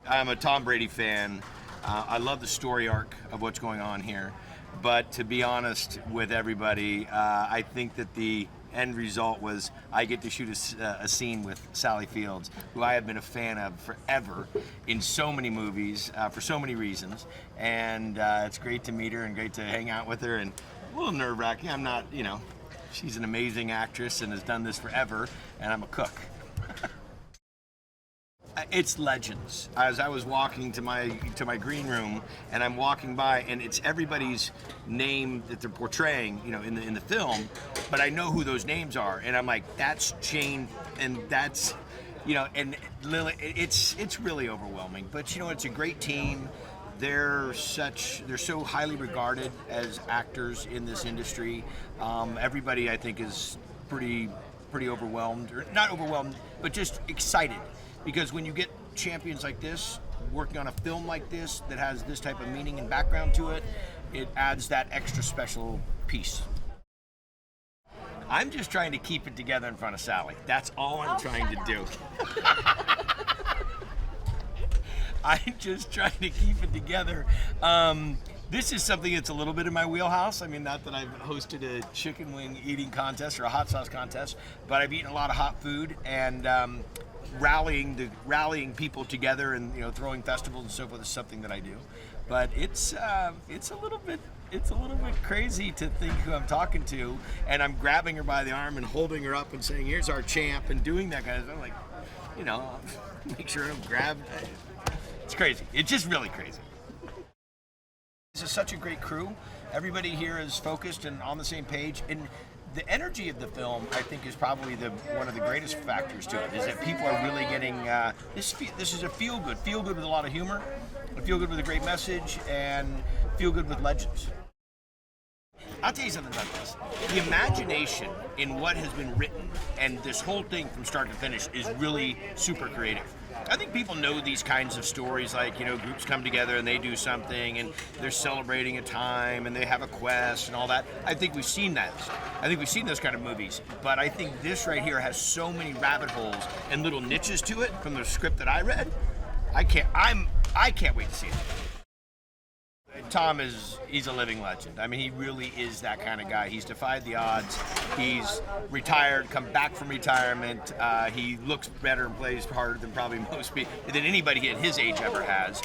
I'm a Tom Brady fan. I love the story arc of what's going on here. But to be honest with everybody, I think that the end result was I get to shoot a scene with Sally Fields, who I have been a fan of forever in so many movies for so many reasons. And it's great to meet her and great to hang out with her. And a little nerve-wracking. I'm not, she's an amazing actress and has done this forever, and I'm a cook. It's legends. As I was walking to my green room, and I'm walking by, and it's everybody's name that they're portraying, in the film, but I know who those names are, and I'm like, that's Jane, and that's, and Lily. It's really overwhelming. But it's a great team. They're so highly regarded as actors in this industry. Everybody, I think, is pretty overwhelmed, or not overwhelmed, but just excited. Because when you get champions like this, working on a film like this that has this type of meaning and background to it, it adds that extra special piece. I'm just trying to keep it together in front of Sally. That's all I'm trying to do. I'm just trying to keep it together. This is something that's a little bit in my wheelhouse. I mean, not that I've hosted a chicken wing eating contest or a hot sauce contest, but I've eaten a lot of hot food, and rallying people together and throwing festivals and so forth is something that I do. But it's a little bit crazy to think who I'm talking to, and I'm grabbing her by the arm and holding her up and saying, "Here's our champ," and doing that kind of stuff. Like, make sure I'm grabbed. It's crazy. It's just really crazy. This is such a great crew. Everybody here is focused and on the same page, and the energy of the film, I think, is probably one of the greatest factors to it. Is that people are really getting this is a feel good with a lot of humor, a feel good with a great message, and feel good with legends. I'll tell you something about this. The imagination in what has been written and this whole thing from start to finish is really super creative. I think people know these kinds of stories, like, groups come together and they do something and they're celebrating a time and they have a quest and all that. I think we've seen that. I think we've seen those kind of movies. But I think this right here has so many rabbit holes and little niches to it from the script that I read. I can't wait to see it. Tom he's a living legend. I mean, he really is that kind of guy. He's defied the odds. He's retired, come back from retirement. He looks better and plays harder than probably than anybody at his age ever has.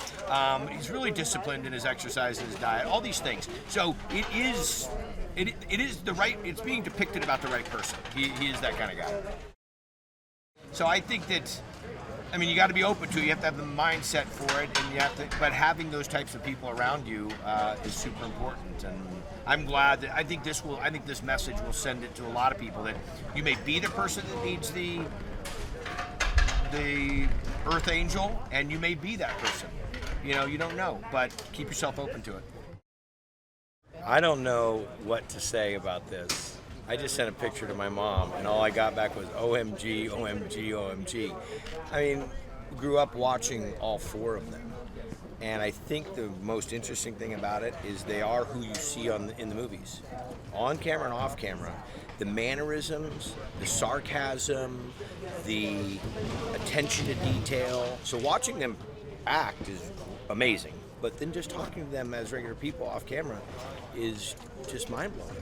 He's really disciplined in his exercise and his diet, all these things. So it is it's being depicted about the right person. He is that kind of guy. So I think that, you got to be open to it. You have to have the mindset for it, and but having those types of people around you is super important. And I'm glad that I think this message will send it to a lot of people, that you may be the person that needs the Earth Angel, and you may be that person. You don't know, but keep yourself open to it. I don't know what to say about this. I just sent a picture to my mom, and all I got back was OMG, OMG, OMG. Grew up watching all four of them. And I think the most interesting thing about it is they are who you see in the movies. On camera and off camera. The mannerisms, the sarcasm, the attention to detail. So watching them act is amazing. But then just talking to them as regular people off camera is just mind-blowing.